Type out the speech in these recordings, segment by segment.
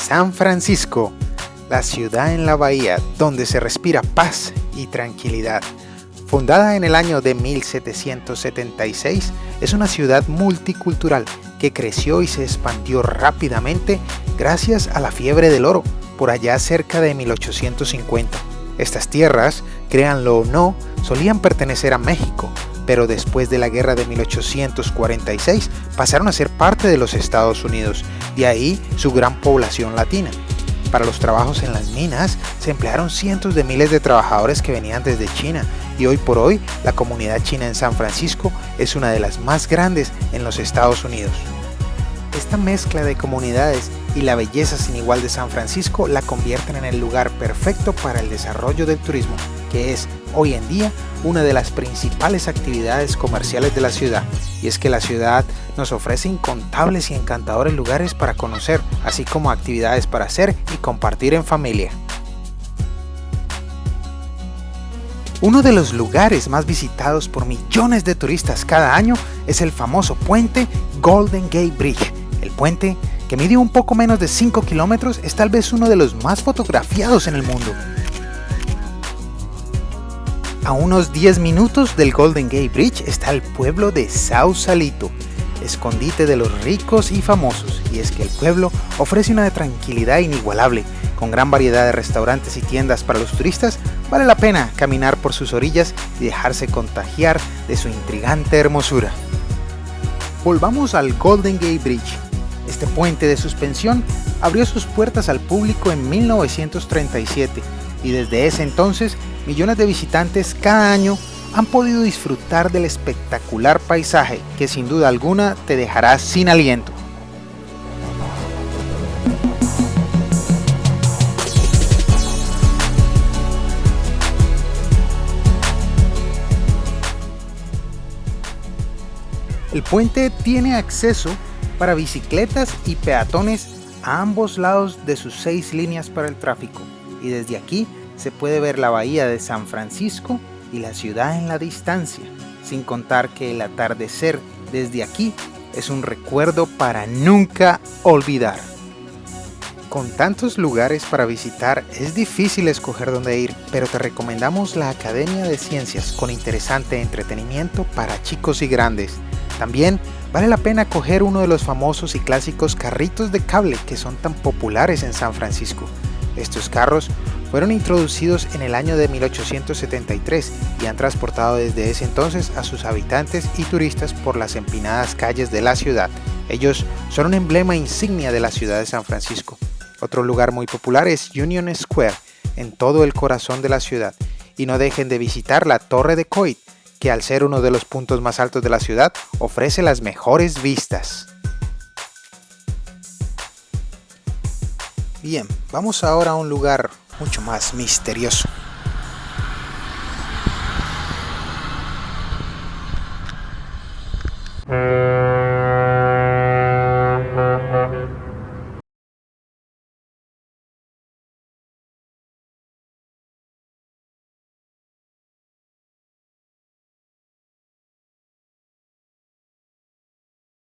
San Francisco, la ciudad en la bahía donde se respira paz y tranquilidad. Fundada en el año de 1776, es una ciudad multicultural que creció y se expandió rápidamente gracias a la fiebre del oro, por allá cerca de 1850. Estas tierras, créanlo o no, solían pertenecer a México, pero después de la guerra de 1846 pasaron a ser parte de los Estados Unidos, de ahí su gran población latina. Para los trabajos en las minas se emplearon cientos de miles de trabajadores que venían desde China, y hoy por hoy la comunidad china en San Francisco es una de las más grandes en los Estados Unidos. Esta mezcla de comunidades y la belleza sin igual de San Francisco la convierten en el lugar perfecto para el desarrollo del turismo, que es hoy en día una de las principales actividades comerciales de la ciudad. Y es que la ciudad nos ofrece incontables y encantadores lugares para conocer, así como actividades para hacer y compartir en familia. Uno de los lugares más visitados por millones de turistas cada año es el famoso puente Golden Gate Bridge. El puente, que mide un poco menos de 5 kilómetros, es tal vez uno de los más fotografiados en el mundo. A unos 10 minutos del Golden Gate Bridge está el pueblo de Sausalito, escondite de los ricos y famosos, y es que el pueblo ofrece una tranquilidad inigualable. Con gran variedad de restaurantes y tiendas para los turistas, vale la pena caminar por sus orillas y dejarse contagiar de su intrigante hermosura. Volvamos al Golden Gate Bridge. Este puente de suspensión abrió sus puertas al público en 1937 y desde ese entonces millones de visitantes cada año han podido disfrutar del espectacular paisaje que sin duda alguna te dejará sin aliento. El puente tiene acceso para bicicletas y peatones a ambos lados de sus 6 líneas para el tráfico, y desde aquí se puede ver la bahía de San Francisco y la ciudad en la distancia, sin contar que el atardecer desde aquí es un recuerdo para nunca olvidar. Con tantos lugares para visitar es difícil escoger dónde ir, pero te recomendamos la Academia de Ciencias con interesante entretenimiento para chicos y grandes. También vale la pena coger uno de los famosos y clásicos carritos de cable que son tan populares en San Francisco. Estos carros fueron introducidos en el año de 1873 y han transportado desde ese entonces a sus habitantes y turistas por las empinadas calles de la ciudad. Ellos son un emblema insignia de la ciudad de San Francisco. Otro lugar muy popular es Union Square, en todo el corazón de la ciudad. Y no dejen de visitar la Torre de Coit, que al ser uno de los puntos más altos de la ciudad, ofrece las mejores vistas. Bien, vamos ahora a un lugar mucho más misterioso.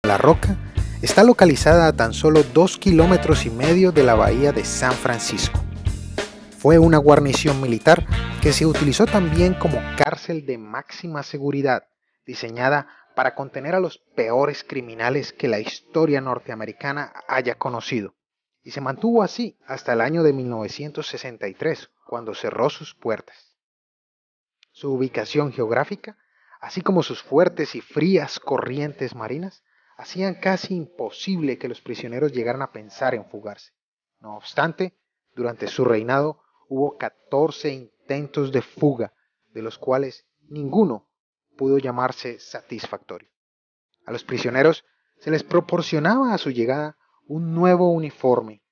La Roca está localizada a tan solo 2,5 kilómetros de la bahía de San Francisco. Fue una guarnición militar que se utilizó también como cárcel de máxima seguridad, diseñada para contener a los peores criminales que la historia norteamericana haya conocido, y se mantuvo así hasta el año de 1963, cuando cerró sus puertas. Su ubicación geográfica, así como sus fuertes y frías corrientes marinas, hacían casi imposible que los prisioneros llegaran a pensar en fugarse. No obstante, durante su reinado hubo 14 intentos de fuga, de los cuales ninguno pudo llamarse satisfactorio. A los prisioneros se les proporcionaba a su llegada un nuevo uniforme,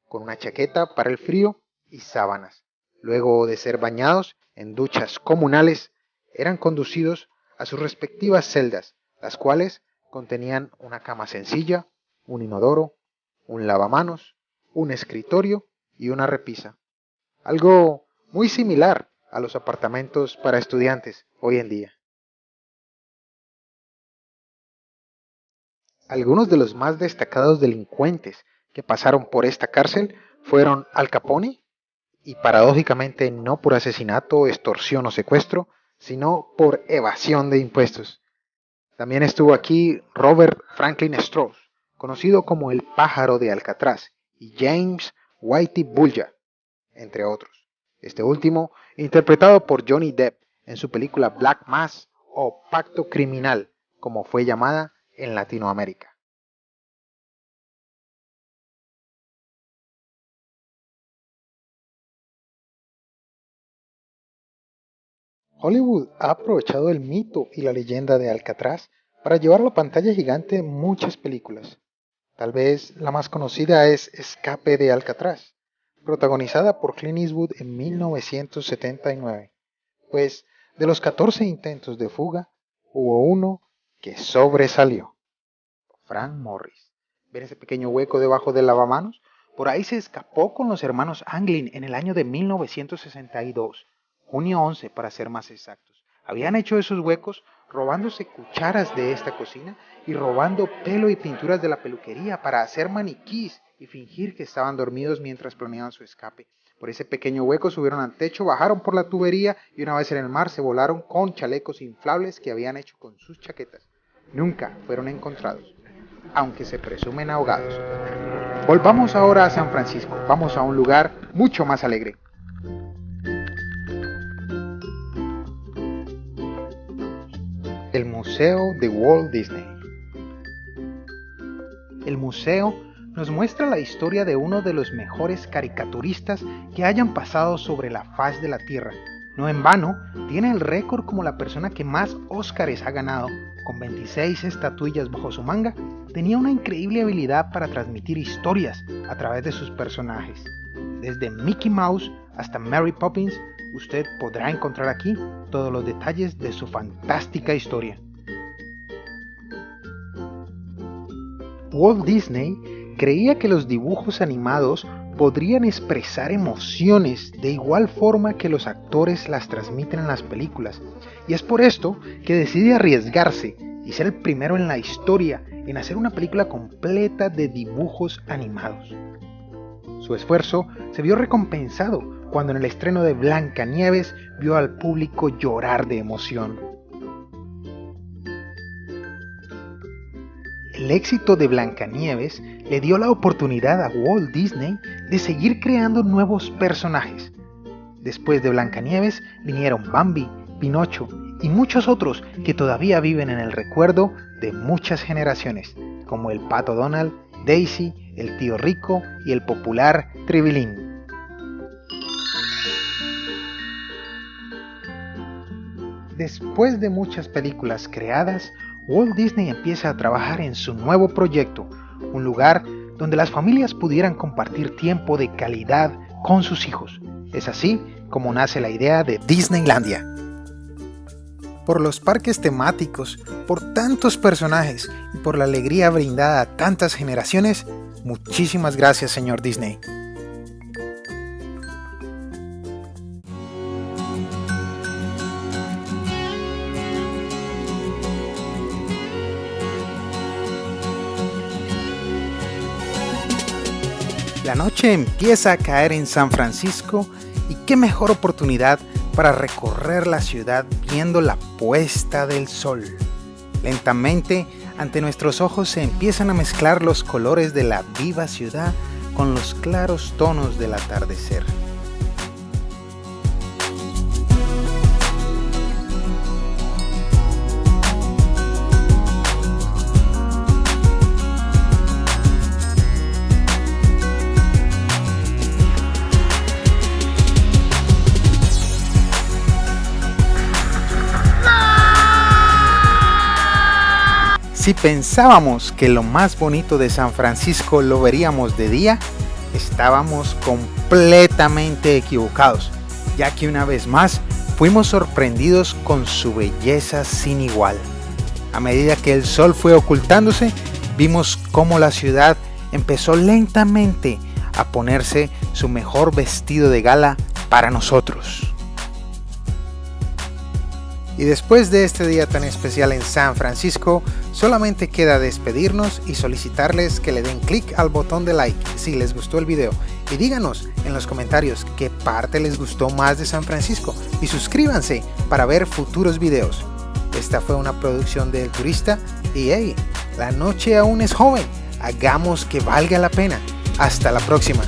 con una chaqueta para el frío y sábanas. Luego de ser bañados en duchas comunales, eran conducidos a sus respectivas celdas, las cuales contenían una cama sencilla, un inodoro, un lavamanos, un escritorio y una repisa. Algo muy similar a los apartamentos para estudiantes hoy en día. Algunos de los más destacados delincuentes que pasaron por esta cárcel fueron Al Capone, y paradójicamente no por asesinato, extorsión o secuestro, sino por evasión de impuestos. También estuvo aquí Robert Franklin Strauss, conocido como el pájaro de Alcatraz, y James Whitey Bulger, entre otros. Este último interpretado por Johnny Depp en su película Black Mass o Pacto Criminal, como fue llamada en Latinoamérica. Hollywood ha aprovechado el mito y la leyenda de Alcatraz para llevar a la pantalla gigante muchas películas. Tal vez la más conocida es Escape de Alcatraz, protagonizada por Clint Eastwood en 1979, pues de los 14 intentos de fuga, hubo uno que sobresalió. Frank Morris. ¿Ven ese pequeño hueco debajo del lavamanos? Por ahí se escapó con los hermanos Anglin en el año de 1962, junio 11 para ser más exactos. Habían hecho esos huecos robándose cucharas de esta cocina y robando pelo y pinturas de la peluquería para hacer maniquís y fingir que estaban dormidos mientras planeaban su escape. Por ese pequeño hueco subieron al techo, bajaron por la tubería y una vez en el mar se volaron con chalecos inflables que habían hecho con sus chaquetas. Nunca fueron encontrados, aunque se presumen ahogados. Volvamos ahora a San Francisco. Vamos a un lugar mucho más alegre. El Museo de Walt Disney. El museo nos muestra la historia de uno de los mejores caricaturistas que hayan pasado sobre la faz de la Tierra. No en vano, tiene el récord como la persona que más Óscares ha ganado. Con 26 estatuillas bajo su manga, tenía una increíble habilidad para transmitir historias a través de sus personajes. Desde Mickey Mouse hasta Mary Poppins, usted podrá encontrar aquí todos los detalles de su fantástica historia. Walt Disney creía que los dibujos animados podrían expresar emociones de igual forma que los actores las transmiten en las películas, y es por esto que decide arriesgarse y ser el primero en la historia en hacer una película completa de dibujos animados. Su esfuerzo se vio recompensado cuando en el estreno de Blancanieves vio al público llorar de emoción. El éxito de Blancanieves le dio la oportunidad a Walt Disney de seguir creando nuevos personajes. Después de Blancanieves vinieron Bambi, Pinocho y muchos otros que todavía viven en el recuerdo de muchas generaciones, como el Pato Donald, Daisy, el Tío Rico y el popular Tribilín. Después de muchas películas creadas, Walt Disney empieza a trabajar en su nuevo proyecto, un lugar donde las familias pudieran compartir tiempo de calidad con sus hijos. Es así como nace la idea de Disneylandia. Por los parques temáticos, por tantos personajes y por la alegría brindada a tantas generaciones, muchísimas gracias, señor Disney. La noche empieza a caer en San Francisco y qué mejor oportunidad para recorrer la ciudad viendo la puesta del sol. Lentamente, ante nuestros ojos se empiezan a mezclar los colores de la viva ciudad con los claros tonos del atardecer. Si pensábamos que lo más bonito de San Francisco lo veríamos de día, estábamos completamente equivocados, ya que una vez más fuimos sorprendidos con su belleza sin igual. A medida que el sol fue ocultándose, vimos cómo la ciudad empezó lentamente a ponerse su mejor vestido de gala para nosotros. Y después de este día tan especial en San Francisco, solamente queda despedirnos y solicitarles que le den clic al botón de like si les gustó el video y díganos en los comentarios qué parte les gustó más de San Francisco y suscríbanse para ver futuros videos. Esta fue una producción de El Turista y hey, la noche aún es joven, hagamos que valga la pena. Hasta la próxima.